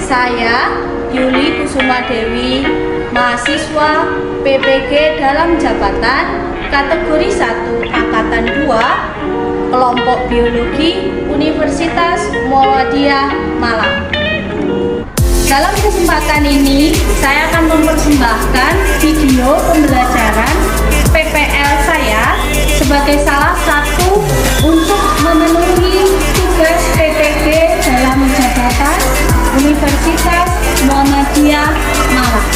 Saya Yuli Kusuma Dewi, mahasiswa PPG dalam jabatan kategori 1 angkatan 2 kelompok biologi Universitas Muhammadiyah Malang. Dalam kesempatan ini saya akan mempersembahkan video pembelajaran PPL saya sebagai salah satu untuk memenuhi tugas PPG dalam jabatan Universitas Muhammadiyah Malang.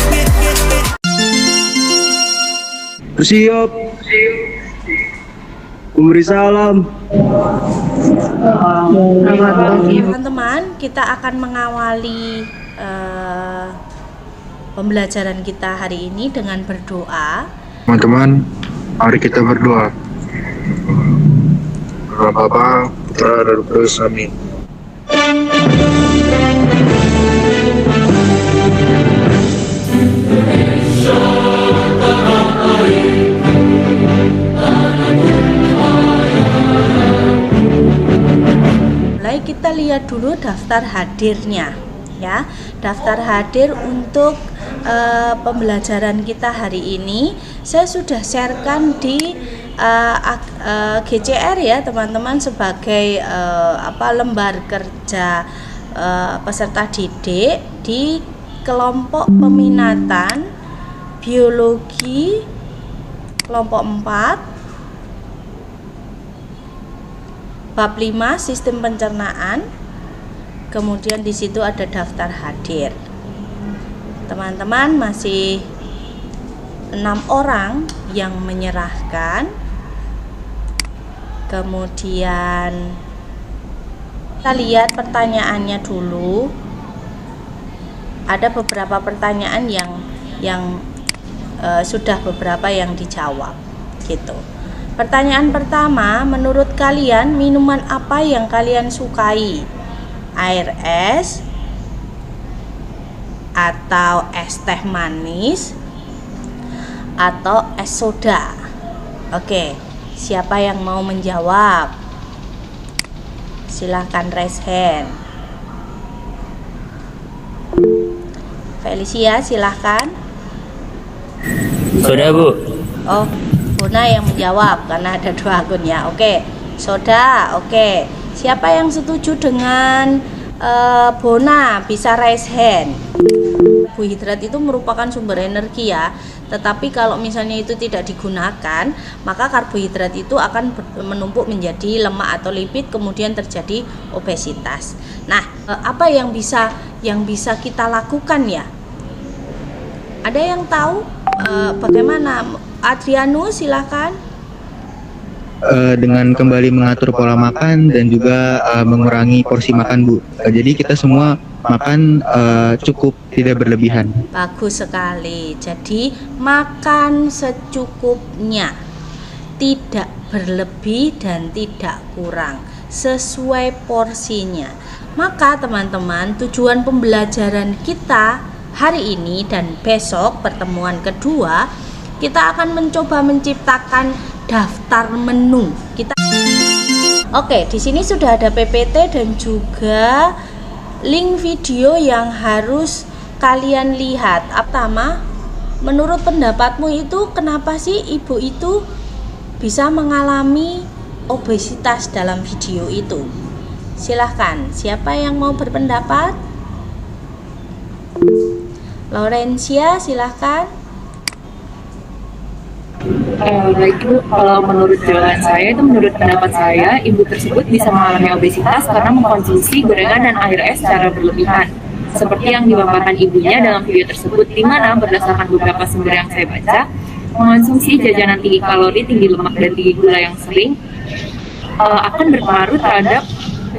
Siap. Memberi salam. Teman-teman, kita akan mengawali pembelajaran kita hari ini dengan berdoa. Teman-teman, mari kita berdoa. Nama Bapa, Putra, dan Roh Kudus. Amin. Mulai kita lihat dulu daftar hadirnya, ya. Daftar hadir untuk pembelajaran kita hari ini saya sudah sharekan di GCR ya teman-teman, sebagai lembar kerja peserta didik di kelompok peminatan biologi kelompok 4 bab 5 sistem pencernaan. Kemudian di situ ada daftar hadir. Teman-teman, masih 6 orang yang menyerahkan. Kemudian kita lihat pertanyaannya dulu. Ada beberapa pertanyaan yang sudah beberapa yang dijawab gitu. Pertanyaan pertama, menurut kalian minuman apa yang kalian sukai? Air es atau es teh manis atau es soda? Oke, siapa yang mau menjawab? Silahkan raise hand. Felicia, silahkan. Soda, Bu. Oh, Bona yang menjawab karena ada 2 akun ya. Oke, soda. Oke, siapa yang setuju dengan Bona bisa raise hand. Karbohidrat itu merupakan sumber energi ya, tetapi kalau misalnya itu tidak digunakan, maka karbohidrat itu akan menumpuk menjadi lemak atau lipid, kemudian terjadi obesitas. Nah, apa yang bisa kita lakukan ya? Ada yang tahu bagaimana? Adriano, silakan. Dengan kembali mengatur pola makan dan juga mengurangi porsi makan, Bu. Jadi kita semua makan cukup, tidak berlebihan. Bagus sekali. Jadi makan secukupnya, tidak berlebih dan tidak kurang, sesuai porsinya. Maka teman-teman, tujuan pembelajaran kita hari ini dan besok pertemuan kedua, kita akan mencoba menciptakan daftar menu. Oke, di sini sudah ada PPT dan juga link video yang harus kalian lihat. Pertama, menurut pendapatmu itu kenapa sih ibu itu bisa mengalami obesitas dalam video itu? Silahkan, siapa yang mau berpendapat? Laurencia, silahkan. Baik Bu, kalau menurut jawaban saya itu, menurut pendapat saya, ibu tersebut bisa mengalami obesitas karena mengkonsumsi gorengan dan air es secara berlebihan, seperti yang dipaparkan ibunya dalam video tersebut, di mana berdasarkan beberapa sumber yang saya baca, mengonsumsi jajanan tinggi kalori, tinggi lemak, dan tinggi gula yang sering akan berpengaruh terhadap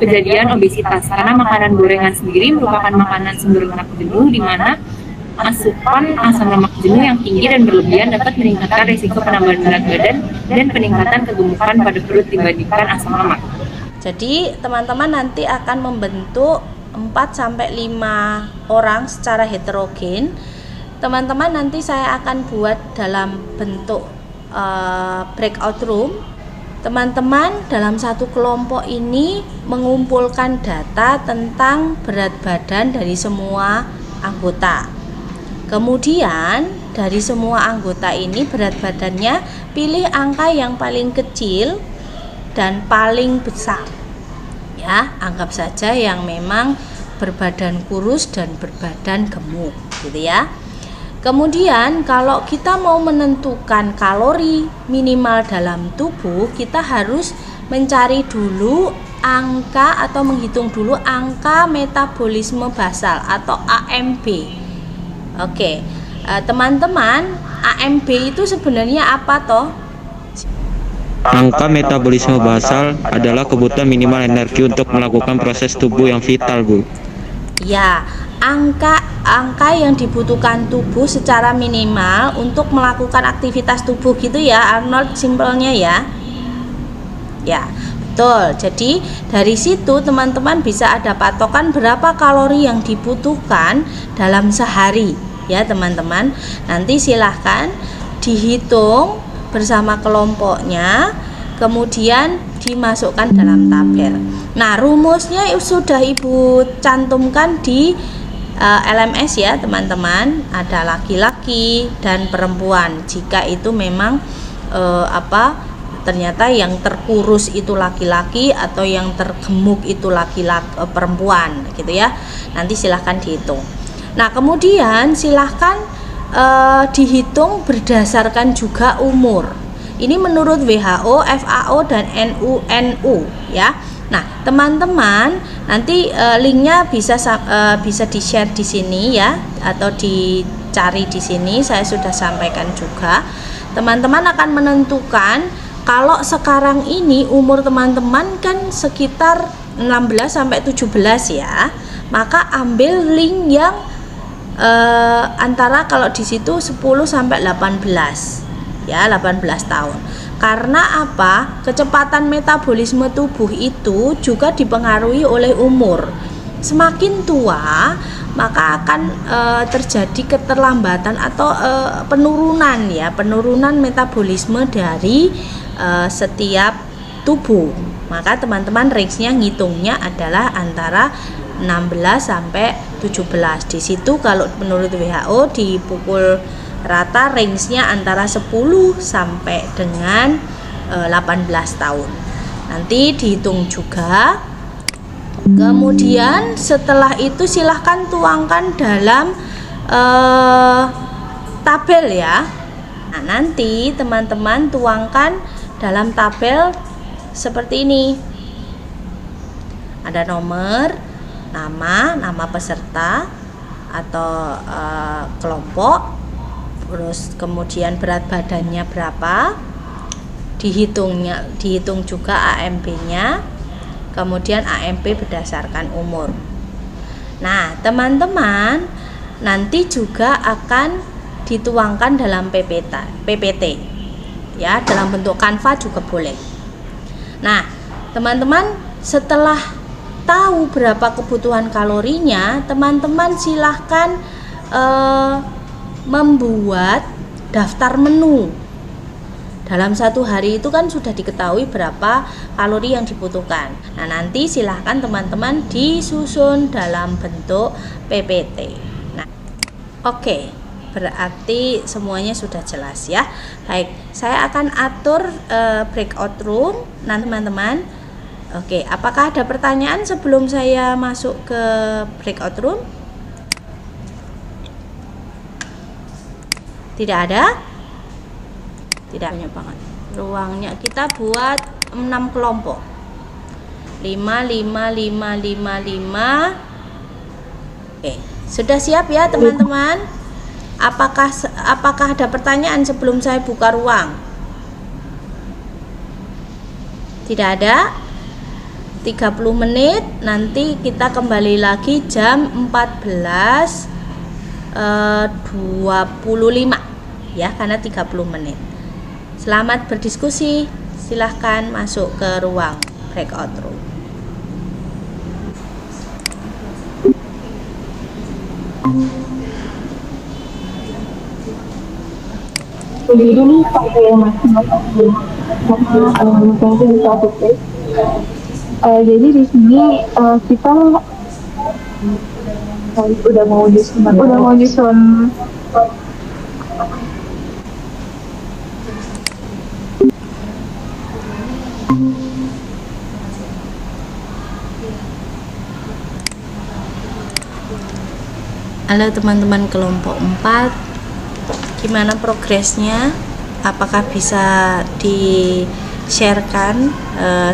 kejadian obesitas, karena makanan gorengan sendiri merupakan makanan sumber lemak jenuh, di mana asupan asam lemak jenuh yang tinggi dan berlebihan dapat meningkatkan risiko penambahan berat badan dan peningkatan kegemukan pada perut dibandingkan asam lemak. Jadi teman-teman nanti akan membentuk 4-5 orang secara heterogen. Teman-teman nanti saya akan buat dalam bentuk breakout room teman-teman dalam satu kelompok ini mengumpulkan data tentang berat badan dari semua anggota. Kemudian dari semua anggota ini berat badannya pilih angka yang paling kecil dan paling besar. Ya, anggap saja yang memang berbadan kurus dan berbadan gemuk, gitu ya. Kemudian kalau kita mau menentukan kalori minimal dalam tubuh, kita harus mencari dulu angka atau menghitung dulu angka metabolisme basal atau AMB. Oke, teman-teman, AMB itu sebenarnya apa toh? Angka metabolisme basal adalah kebutuhan minimal energi untuk melakukan proses tubuh yang vital, Bu. Ya, angka yang dibutuhkan tubuh secara minimal untuk melakukan aktivitas tubuh gitu ya, Arnold, simpelnya ya. Ya, betul. Jadi dari situ teman-teman bisa ada patokan berapa kalori yang dibutuhkan dalam sehari ya teman-teman. Nanti silahkan dihitung bersama kelompoknya, kemudian dimasukkan dalam tabel. Nah, rumusnya sudah Ibu cantumkan di LMS ya teman-teman. Ada laki-laki dan perempuan. Jika itu memang ternyata yang terkurus itu laki-laki atau yang tergemuk itu laki-laki perempuan gitu ya. Nanti silahkan dihitung. Nah, kemudian silahkan dihitung berdasarkan juga umur. Ini menurut WHO, FAO dan NU ya. Nah, teman-teman nanti linknya bisa di-share di sini ya, atau dicari di sini. Saya sudah sampaikan juga. Teman-teman akan menentukan kalau sekarang ini umur teman-teman kan sekitar 16 sampai 17 ya. Maka ambil link yang antara kalau di situ 10 sampai 18 ya, 18 tahun. Karena apa? Kecepatan metabolisme tubuh itu juga dipengaruhi oleh umur. Semakin tua, maka akan terjadi keterlambatan atau penurunan ya, penurunan metabolisme dari setiap tubuh. Maka teman-teman range-nya ngitungnya adalah antara 16 sampai 17. Di situ kalau menurut WHO dipukul rata range-nya antara 10 sampai dengan 18 tahun. Nanti dihitung juga. Kemudian setelah itu silahkan tuangkan dalam tabel ya. Nah, nanti teman-teman tuangkan dalam tabel seperti ini. Ada nomor, nama peserta atau kelompok, terus kemudian berat badannya berapa, dihitung juga AMB-nya, kemudian AMP berdasarkan umur. Nah, teman-teman nanti juga akan dituangkan dalam PPT ya, dalam bentuk Canva juga boleh. Nah, teman-teman setelah tahu berapa kebutuhan kalorinya, teman-teman silahkan membuat daftar menu. Dalam satu hari itu kan sudah diketahui berapa kalori yang dibutuhkan. Nah, nanti silahkan teman-teman disusun dalam bentuk PPT. Nah, oke, berarti semuanya sudah jelas ya. Baik, saya akan atur breakout room. Nah, teman-teman, oke, apakah ada pertanyaan sebelum saya masuk ke breakout room? Tidak ada? Tidak, banyak banget. Ruangnya kita buat 6 kelompok. 5, 5, 5, 5, 5. Oke, sudah siap ya teman-teman? Apakah ada pertanyaan sebelum saya buka ruang? Tidak ada? 30 menit, nanti kita kembali lagi jam 14.25 ya, karena 30 menit. Selamat berdiskusi, silahkan masuk ke ruang breakout room. Dulu pakai masker. mungkin bisa sukses. Jadi di sini kita udah mau nyusun Halo teman-teman kelompok 4, gimana progresnya? Apakah bisa di-sharekan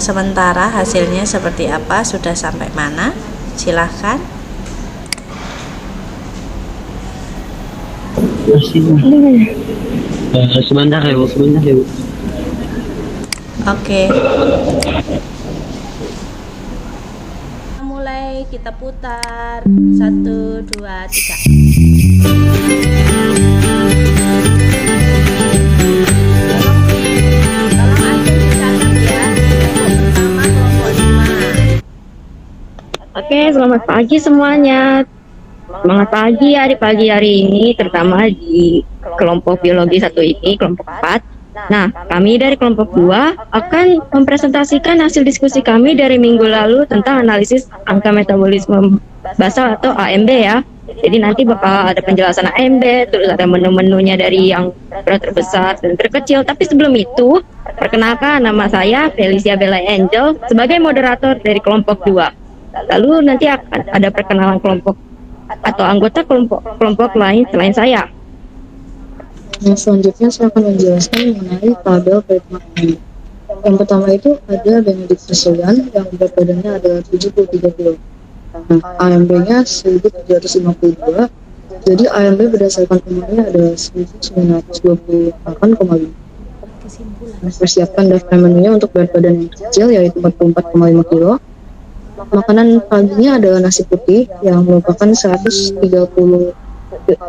sementara hasilnya seperti apa? Sudah sampai mana? Silahkan. Sebentar ya Bu. Oke. Mulai, kita putar. 1, 2, 3. Tolong Acil dicatat ya. Kelompok pertama, kelompok 5. Oke, selamat pagi semuanya. Semangat pagi hari ini, terutama di kelompok biologi 1 ini, kelompok 4. Nah, kami dari kelompok 2 akan mempresentasikan hasil diskusi kami dari minggu lalu tentang analisis angka metabolisme basal atau AMB ya. Jadi nanti bakal ada penjelasan AMB, terus ada menu-menunya dari yang berat terbesar dan terkecil. Tapi sebelum itu, perkenalkan nama saya Felicia Bella Angel sebagai moderator dari kelompok 2. Lalu nanti akan ada perkenalan kelompok atau anggota kelompok lain selain saya. Nah, selanjutnya saya akan menjelaskan mengenai tabel peritma ini. Yang pertama itu ada Benedict Vesuvian yang berat badannya adalah 73 kg. Nah, AMB-nya 1752. Jadi AMB berdasarkan umurnya adalah 1928,5. Persiapkan daftar menunya untuk berat badan yang kecil yaitu 44,5 kg. Makanan paginya adalah nasi putih yang merupakan 130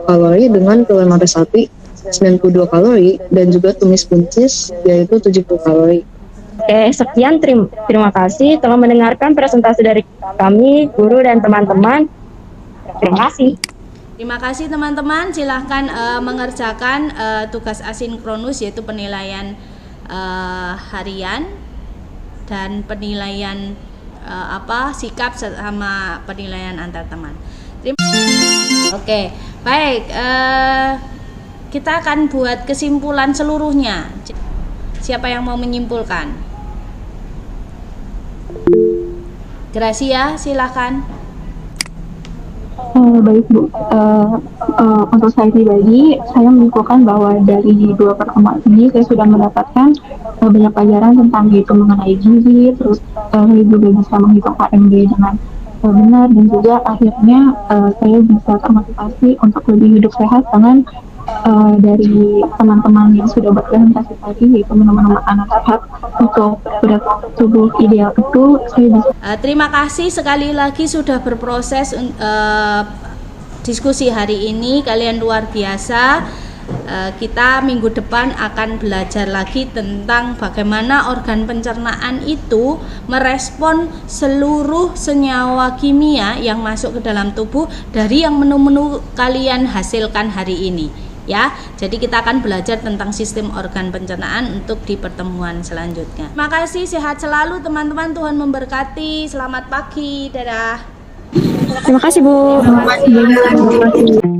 kalori dengan telur mata sapi 92 kalori dan juga tumis buncis yaitu 70 kalori. Oke, sekian terima kasih telah mendengarkan presentasi dari kami, guru dan teman-teman. Terima kasih. Terima kasih teman-teman. Silahkan mengerjakan tugas asinkronus yaitu penilaian harian dan penilaian sikap sama penilaian antar teman. Oke, baik. Kita akan buat kesimpulan seluruhnya. Siapa yang mau menyimpulkan? Gracia, silakan. Baik Bu, untuk saya pribadi, saya menyimpulkan bahwa dari 2 pertemuan ini saya sudah mendapatkan banyak pelajaran tentang mengenai gizi, terus saya juga bisa menghitung AMB dengan benar dan juga akhirnya saya bisa termotivasi untuk lebih hidup sehat dengan dari teman-teman yang sudah berpresentasi tadi yaitu menu-menu makanan sehat untuk berat tubuh ideal itu saya bisa. Terima kasih sekali lagi sudah berproses diskusi hari ini, kalian luar biasa. Kita minggu depan akan belajar lagi tentang bagaimana organ pencernaan itu merespon seluruh senyawa kimia yang masuk ke dalam tubuh dari yang menu-menu kalian hasilkan hari ini. Ya, jadi kita akan belajar tentang sistem organ pencernaan untuk di pertemuan selanjutnya. Terima kasih, sehat selalu teman-teman, Tuhan memberkati. Selamat pagi, dadah. Terima kasih Bu. Terima kasih.